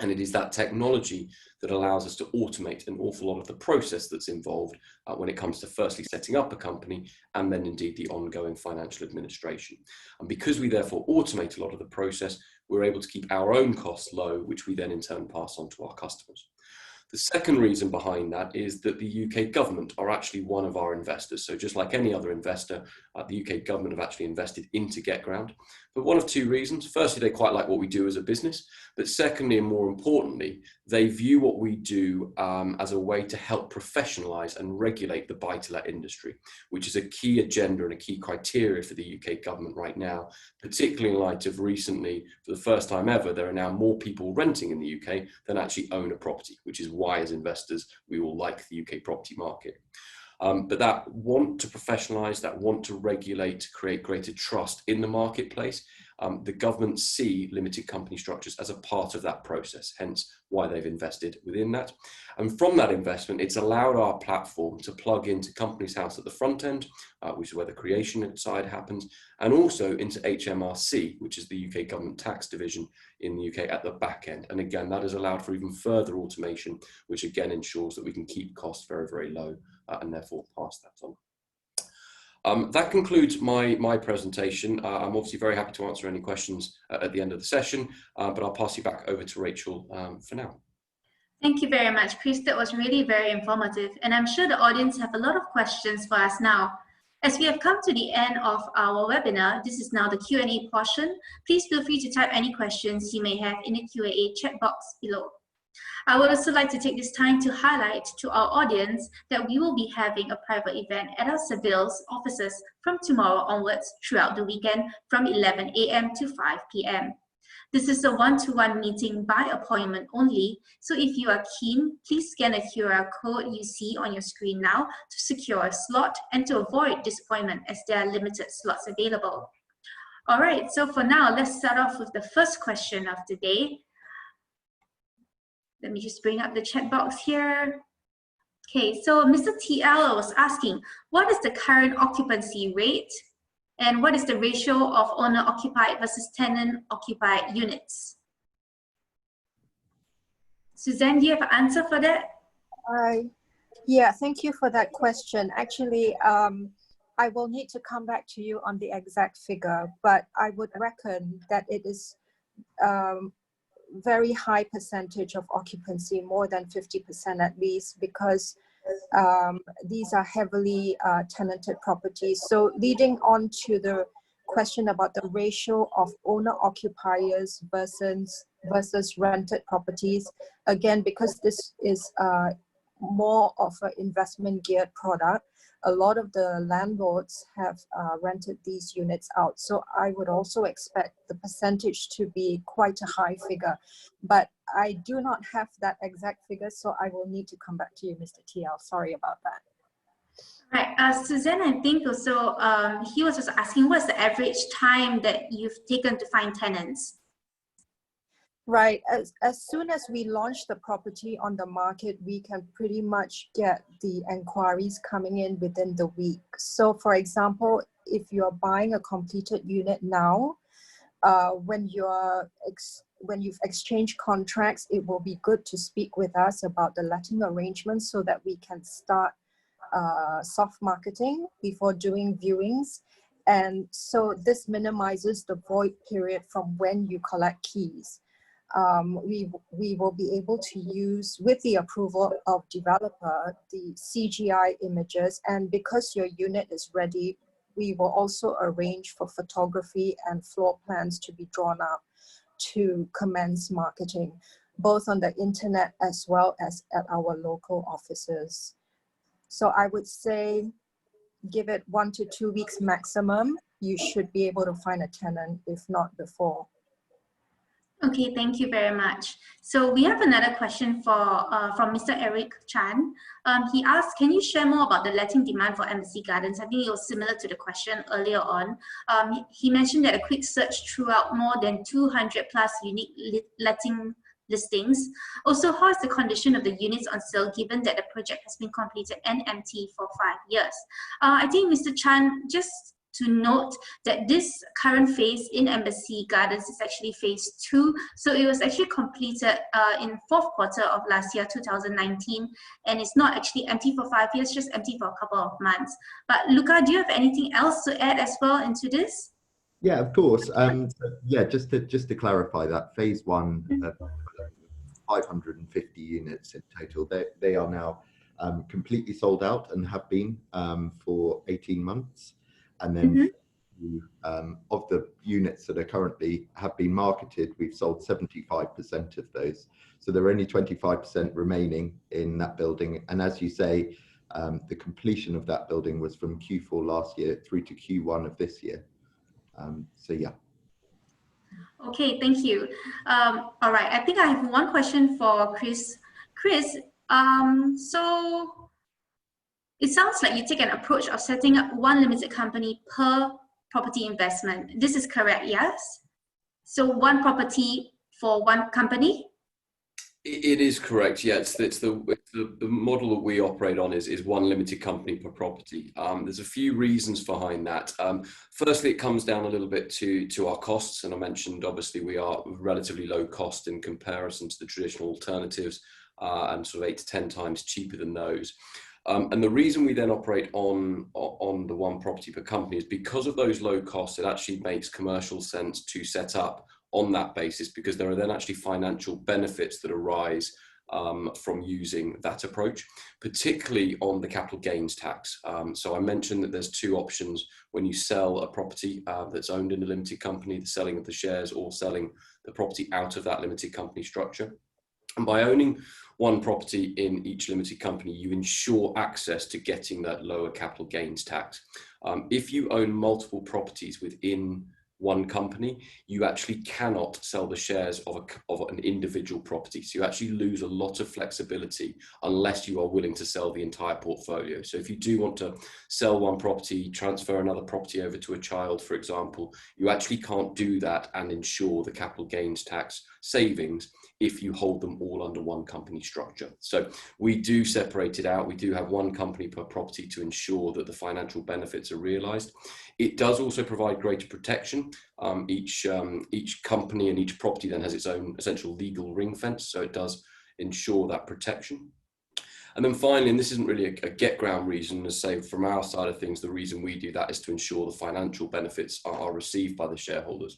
And it is that technology that allows us to automate an awful lot of the process that's involved when it comes to firstly setting up a company and then indeed the ongoing financial administration. And because we therefore automate a lot of the process, we're able to keep our own costs low, which we then in turn pass on to our customers. The second reason behind that is that the UK government are actually one of our investors. So just like any other investor, the UK government have actually invested into GetGround. But one of two reasons. Firstly, they quite like what we do as a business. But secondly, and more importantly, they view what we do as a way to help professionalise and regulate the buy-to-let industry, which is a key agenda and a key criteria for the UK government right now, particularly in light of recently, for the first time ever, there are now more people renting in the UK than actually own a property, which is why as investors, we all like the UK property market. But that want to professionalise, that want to regulate, to create greater trust in the marketplace, the government see limited company structures as a part of that process, hence why they've invested within that. And from that investment, it's allowed our platform to plug into Companies House at the front end, which is where the creation side happens, and also into HMRC, which is the UK government tax division in the UK, at the back end. And again, that has allowed for even further automation, which again ensures that we can keep costs very, very low and therefore pass that on. That concludes my presentation. I'm obviously very happy to answer any questions at the end of the session, but I'll pass you back over to Rachel for now. Thank you very much, Chris. That was really very informative, and I'm sure the audience have a lot of questions for us now. As we have come to the end of our webinar, this is now the Q&A portion. Please feel free to type any questions you may have in the Q&A chat box below. I would also like to take this time to highlight to our audience that we will be having a private event at our Savills offices from tomorrow onwards throughout the weekend from 11 AM to 5 PM. This is a one-to-one meeting by appointment only, so if you are keen, please scan the QR code you see on your screen now to secure a slot and to avoid disappointment as there are limited slots available. All right, so for now, let's start off with the first question of the day. Let me just bring up the chat box here. Okay, so Mr. TL was asking, what is the current occupancy rate and what is the ratio of owner-occupied versus tenant-occupied units? Suzanne, do you have an answer for that? Yeah, thank you for that question. Actually, I will need to come back to you on the exact figure, but I would reckon that it is very high percentage of occupancy, more than 50% at least, because these are heavily tenanted properties. So leading on to the question about the ratio of owner-occupiers versus rented properties, again, because this is more of an investment geared product, a lot of the landlords have rented these units out. So I would also expect the percentage to be quite a high figure, but I do not have that exact figure, so I will need to come back to you, Mr. TL. Sorry about that. Right, Suzanne, I think also he was just asking what's the average time that you've taken to find tenants? Right, as soon as we launch the property on the market, we can pretty much get the inquiries coming in within the week. So for example, if you're buying a completed unit now, when you've exchanged contracts, it will be good to speak with us about the letting arrangements so that we can start soft marketing before doing viewings. And so this minimizes the void period from when you collect keys. We will be able to use, with the approval of developer, the CGI images, and because your unit is ready, we will also arrange for photography and floor plans to be drawn up to commence marketing, both on the internet as well as at our local offices. So I would say, give it 1 to 2 weeks maximum, you should be able to find a tenant, if not before. Okay, thank you very much. So we have another question from Mr. Eric Chan. He asked, can you share more about the letting demand for Embassy Gardens? I think it was similar to the question earlier on. He mentioned that a quick search threw out more than 200 plus unique letting listings. Also, how is the condition of the units on sale given that the project has been completed and empty for 5 years? I think Mr. Chan, just to note that this current phase in Embassy Gardens is actually phase 2. So it was actually completed in 4th quarter of last year, 2019. And it's not actually empty for 5 years, just empty for a couple of months. But Luca, do you have anything else to add as well into this? Yeah, of course. Yeah, just to clarify that, phase 1, 550 units in total, they are now completely sold out and have been for 18 months. And then of the units that are currently have been marketed, we've sold 75% of those. So there are only 25% remaining in that building. And as you say, the completion of that building was from Q4 last year through to Q1 of this year. So yeah. Okay, thank you. All right, I think I have one question for Chris. Chris, so it sounds like you take an approach of setting up one limited company per property investment. This is correct, yes? So one property for one company? It is correct. Yeah, it's the model that we operate on is one limited company per property. There's a few reasons behind that. Firstly, it comes down a little bit to our costs, and I mentioned obviously we are relatively low cost in comparison to the traditional alternatives, and sort of 8 to 10 times cheaper than those. And the reason we then operate on the one property per company is because of those low costs. It actually makes commercial sense to set up on that basis, because there are then actually financial benefits that arise from using that approach, particularly on the capital gains tax. So I mentioned that there's two options when you sell a property that's owned in a limited company: the selling of the shares or selling the property out of that limited company structure. And by owning one property in each limited company, you ensure access to getting that lower capital gains tax. If you own multiple properties within one company, you actually cannot sell the shares of an individual property. So you actually lose a lot of flexibility unless you are willing to sell the entire portfolio. So if you do want to sell one property, transfer another property over to a child, for example, you actually can't do that and ensure the capital gains tax savings if you hold them all under one company structure. So we do separate it out. We do have one company per property to ensure that the financial benefits are realized. It does also provide greater protection. Each company and each property then has its own essential legal ring fence, so it does ensure that protection. And then finally, and this isn't really a get ground reason, as say from our side of things, the reason we do that is to ensure the financial benefits are received by the shareholders.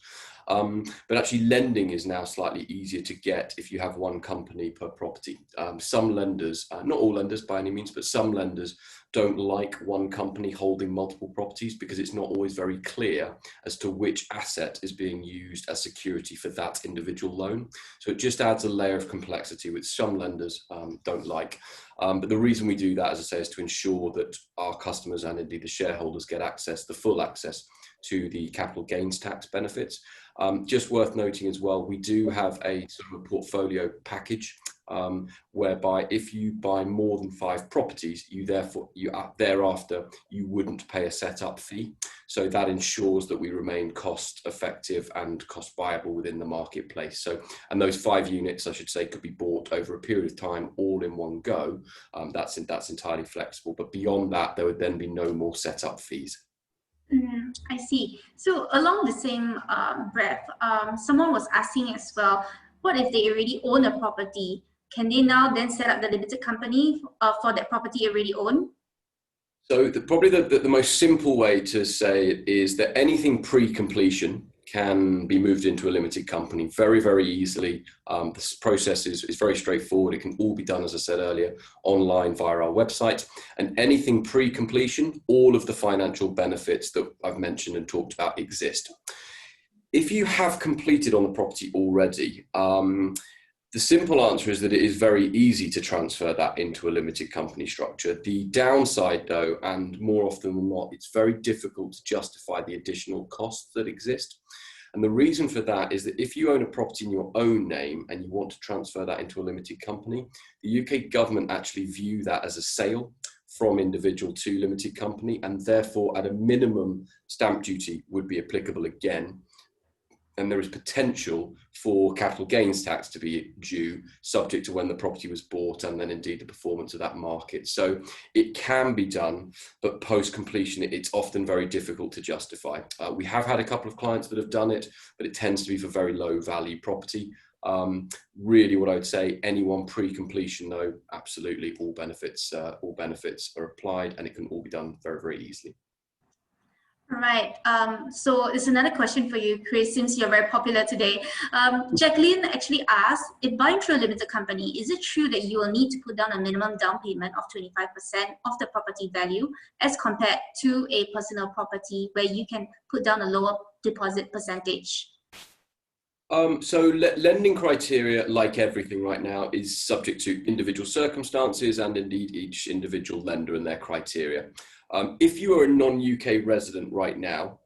But actually lending is now slightly easier to get if you have one company per property. Some lenders, not all lenders by any means, but some lenders don't like one company holding multiple properties because it's not always very clear as to which asset is being used as security for that individual loan. So it just adds a layer of complexity which some lenders don't like. But the reason we do that, as I say, is to ensure that our customers and indeed the shareholders get access, the full access to the capital gains tax benefits. Just worth noting as well, we do have a sort of a portfolio package whereby if you buy more than 5 properties, thereafter you wouldn't pay a setup fee. So that ensures that we remain cost effective and cost viable within the marketplace. So, and those 5 units, I should say, could be bought over a period of time, all in one go. That's entirely flexible. But beyond that, there would then be no more setup fees. I see. So along the same breath, someone was asking as well, what if they already own a property? Can they now then set up the limited company for that property already owned? So probably the most simple way to say it is that anything pre-completion can be moved into a limited company very, very easily. This process is very straightforward. It can all be done, as I said earlier, online via our website. And anything pre-completion, all of the financial benefits that I've mentioned and talked about exist. If you have completed on the property already, the simple answer is that it is very easy to transfer that into a limited company structure. The downside, though, and more often than not, it's very difficult to justify the additional costs that exist. And the reason for that is that if you own a property in your own name and you want to transfer that into a limited company, the UK government actually view that as a sale from individual to limited company, and therefore at a minimum stamp duty would be applicable again. And there is potential for capital gains tax to be due, subject to when the property was bought and then indeed the performance of that market. So it can be done, but post-completion, it's often very difficult to justify. We have had a couple of clients that have done it, but it tends to be for very low value property. Really what I would say, anyone pre-completion though, absolutely all benefits are applied, and it can all be done very, very easily. All right, so it's another question for you, Chris, since you're very popular today. Jacqueline actually asked, if buying through a limited company, is it true that you will need to put down a minimum down payment of 25% of the property value as compared to a personal property where you can put down a lower deposit percentage? So lending criteria, like everything right now, is subject to individual circumstances and indeed each individual lender and their criteria. If you are a non-UK resident right now,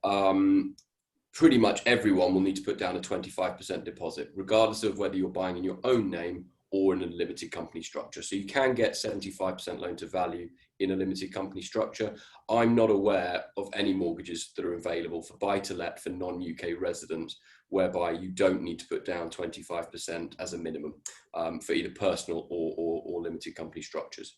pretty much everyone will need to put down a 25% deposit, regardless of whether you're buying in your own name or in a limited company structure. So you can get 75% loan to value in a limited company structure. I'm not aware of any mortgages that are available for buy-to-let for non-UK residents, whereby you don't need to put down 25% as a minimum for either personal or limited company structures.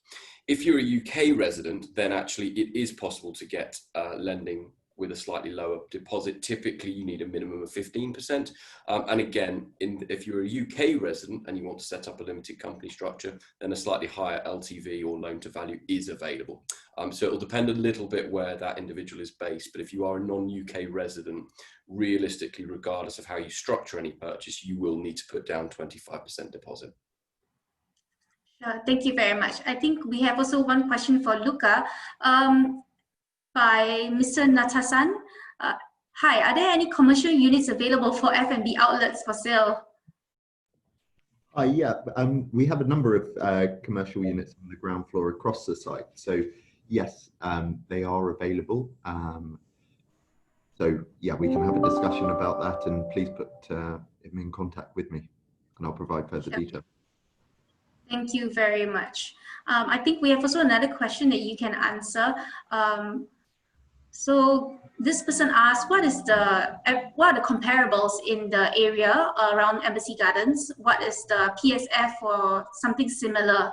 If you're a UK resident, then actually it is possible to get lending with a slightly lower deposit. Typically you need a minimum of 15%. And again, if you're a UK resident and you want to set up a limited company structure, then a slightly higher LTV or loan to value is available. So it'll depend a little bit where that individual is based, but if you are a non-UK resident, realistically, regardless of how you structure any purchase, you will need to put down 25% deposit. Thank you very much. I think we have also one question for Luca. By Mr. Natasan. Hi, are there any commercial units available for F&B outlets for sale? Yeah, we have a number of commercial units on the ground floor across the site. So yes, they are available. So yeah, we can have a discussion about that, and please put him in contact with me and I'll provide further detail. Thank you very much. I think we have also another question that you can answer. So this person asked, what are the comparables in the area around Embassy Gardens? What is the PSF or something similar?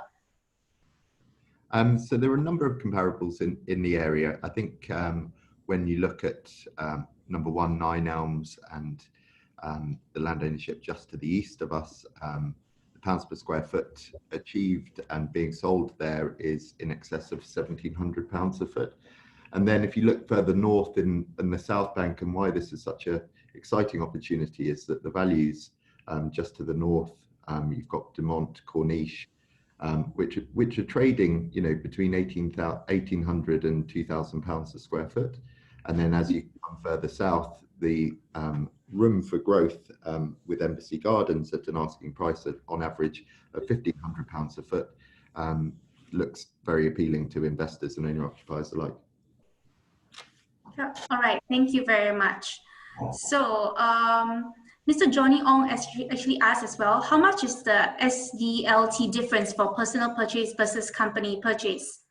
So there are a number of comparables in the area. I think when you look at number 1, 9 Elms, and the land ownership just to the east of us, the pounds per square foot achieved and being sold there is in excess of £1,700 a foot. And then if you look further north in the South Bank, and why this is such an exciting opportunity is that the values just to the north, you've got Dumont, Corniche, which are trading, you know, between £1,800 and £2,000 a square foot. And then as you come further south, the room for growth with Embassy Gardens at an asking price on average of £1,500 a foot looks very appealing to investors and owner-occupiers alike. All right, thank you very much. So Mr. Johnny Ong actually asked as well, how much is the SDLT difference for personal purchase versus company purchase?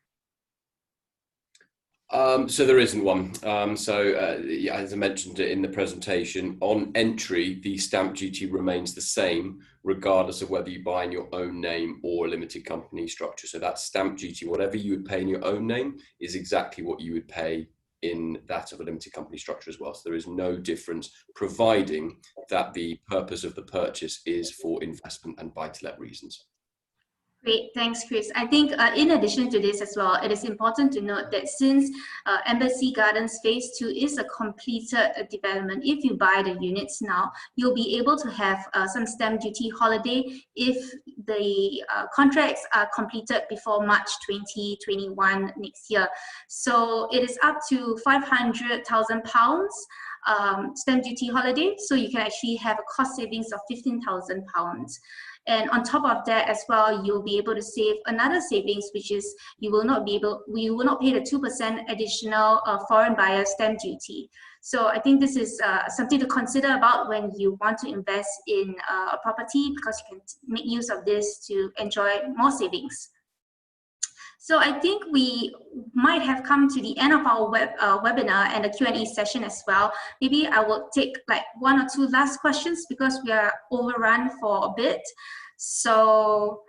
So there isn't one. Yeah, as I mentioned in the presentation, on entry, the stamp duty remains the same, regardless of whether you buy in your own name or a limited company structure. So that stamp duty, whatever you would pay in your own name, is exactly what you would pay in that of a limited company structure as well. So there is no difference, providing that the purpose of the purchase is for investment and buy-to-let reasons. Great, thanks, Chris. I think in addition to this as well, it is important to note that since Embassy Gardens Phase 2 is a completed development, if you buy the units now, you'll be able to have some stamp duty holiday if the contracts are completed before March 2021 next year. So it is up to £500,000 stamp duty holiday, so you can actually have a cost savings of £15,000. And on top of that as well, you'll be able to save another savings, which is we will not pay the 2% additional foreign buyer stamp duty. So I think this is something to consider about when you want to invest in a property, because you can make use of this to enjoy more savings. So I think we might have come to the end of our webinar and the Q&A session as well. Maybe I will take like 1 or 2 last questions because we are overrun for a bit. So,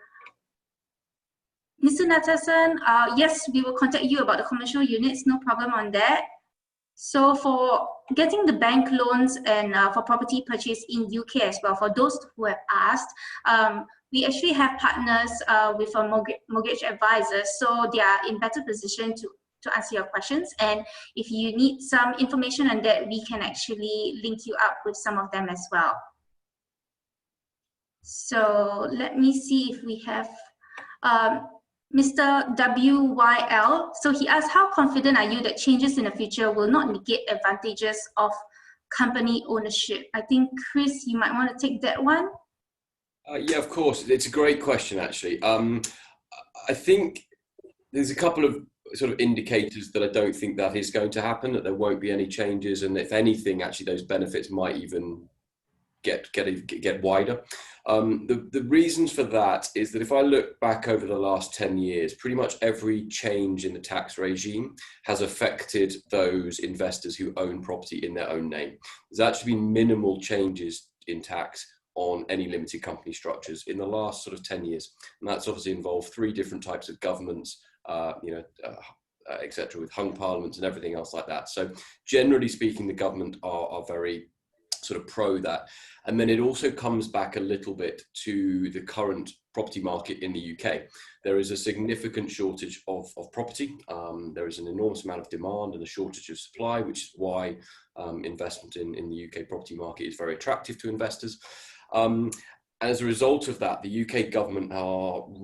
Mr. Natasan, yes, we will contact you about the commercial units, no problem on that. So for getting the bank loans and for property purchase in UK as well, for those who have asked, we actually have partners with a mortgage advisor, so they are in better position to answer your questions. And if you need some information on that, we can actually link you up with some of them as well. So let me see if we have Mr. WYL. So he asked, how confident are you that changes in the future will not negate advantages of company ownership? I think, Chris, you might want to take that one. Yeah, of course. It's a great question, actually. I think there's a couple of sort of indicators that I don't think that is going to happen, that there won't be any changes. And if anything, actually, those benefits might even get wider. The reasons for that is that if I look back over the last 10 years, pretty much every change in the tax regime has affected those investors who own property in their own name. There's actually been minimal changes in tax on any limited company structures in the last sort of 10 years. And that's obviously involved 3 different types of governments, etc., with hung parliaments and everything else like that. So generally speaking, the government are very sort of pro that. And then it also comes back a little bit to the current property market in the UK. There is a significant shortage of property. There is an enormous amount of demand and a shortage of supply, which is why investment in the UK property market is very attractive to investors. As a result of that, the UK government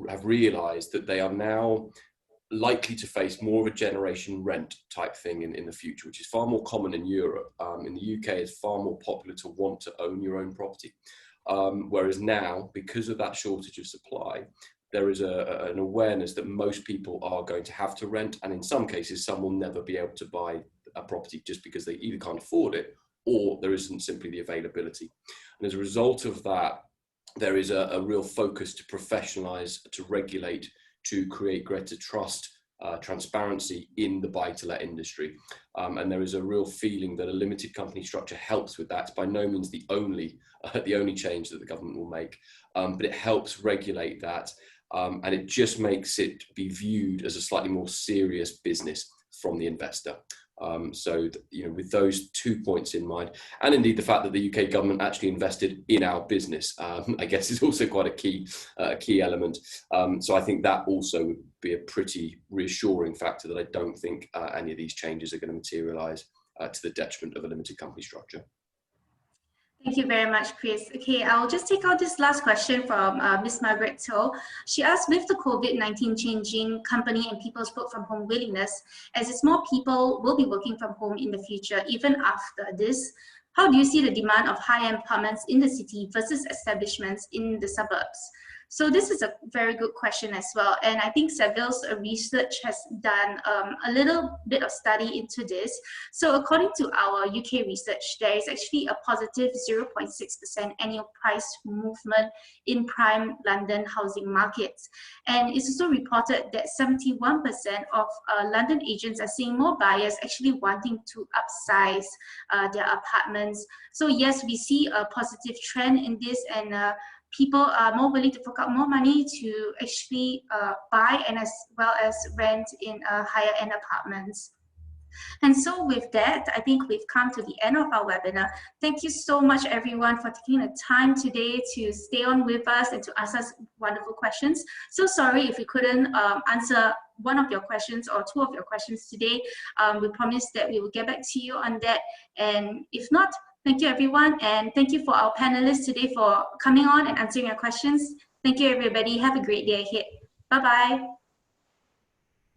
have realised that they are now likely to face more of a generation rent type thing in the future, which is far more common in Europe. In the UK, it's far more popular to want to own your own property. Whereas now, because of that shortage of supply, there is an awareness that most people are going to have to rent, and in some cases, some will never be able to buy a property just because they either can't afford it or there isn't simply the availability. And as a result of that, there is a real focus to professionalise, to regulate, to create greater trust, transparency in the buy-to-let industry. And there is a real feeling that a limited company structure helps with that. It's by no means the only change that the government will make, but it helps regulate that. And it just makes it be viewed as a slightly more serious business from the investor. So, with those 2 points in mind, and indeed the fact that the UK government actually invested in our business, I guess is also quite a key element. So I think that also would be a pretty reassuring factor that I don't think any of these changes are going to materialise to the detriment of a limited company structure. Thank you very much, Chris. Okay, I'll just take out this last question from Ms. Margaret To. She asked, with the COVID-19 changing company and people's work from home willingness, as it's more people will be working from home in the future, even after this, how do you see the demand of high-end apartments in the city versus establishments in the suburbs? So this is a very good question as well. And I think Savills research has done a little bit of study into this. So according to our UK research, there is actually a positive 0.6% annual price movement in prime London housing markets. And it's also reported that 71% of London agents are seeing more buyers actually wanting to upsize their apartments. So yes, we see a positive trend in this, and people are more willing to fork out more money to actually buy and as well as rent in higher end apartments. And so with that, I think we've come to the end of our webinar. Thank you so much, everyone, for taking the time today to stay on with us and to ask us wonderful questions. So sorry if we couldn't answer one of your questions or 2 of your questions today. We promise that we will get back to you on that. And if not, thank you, everyone, and thank you for our panelists today for coming on and answering your questions. Thank you, everybody. Have a great day ahead. Bye-bye.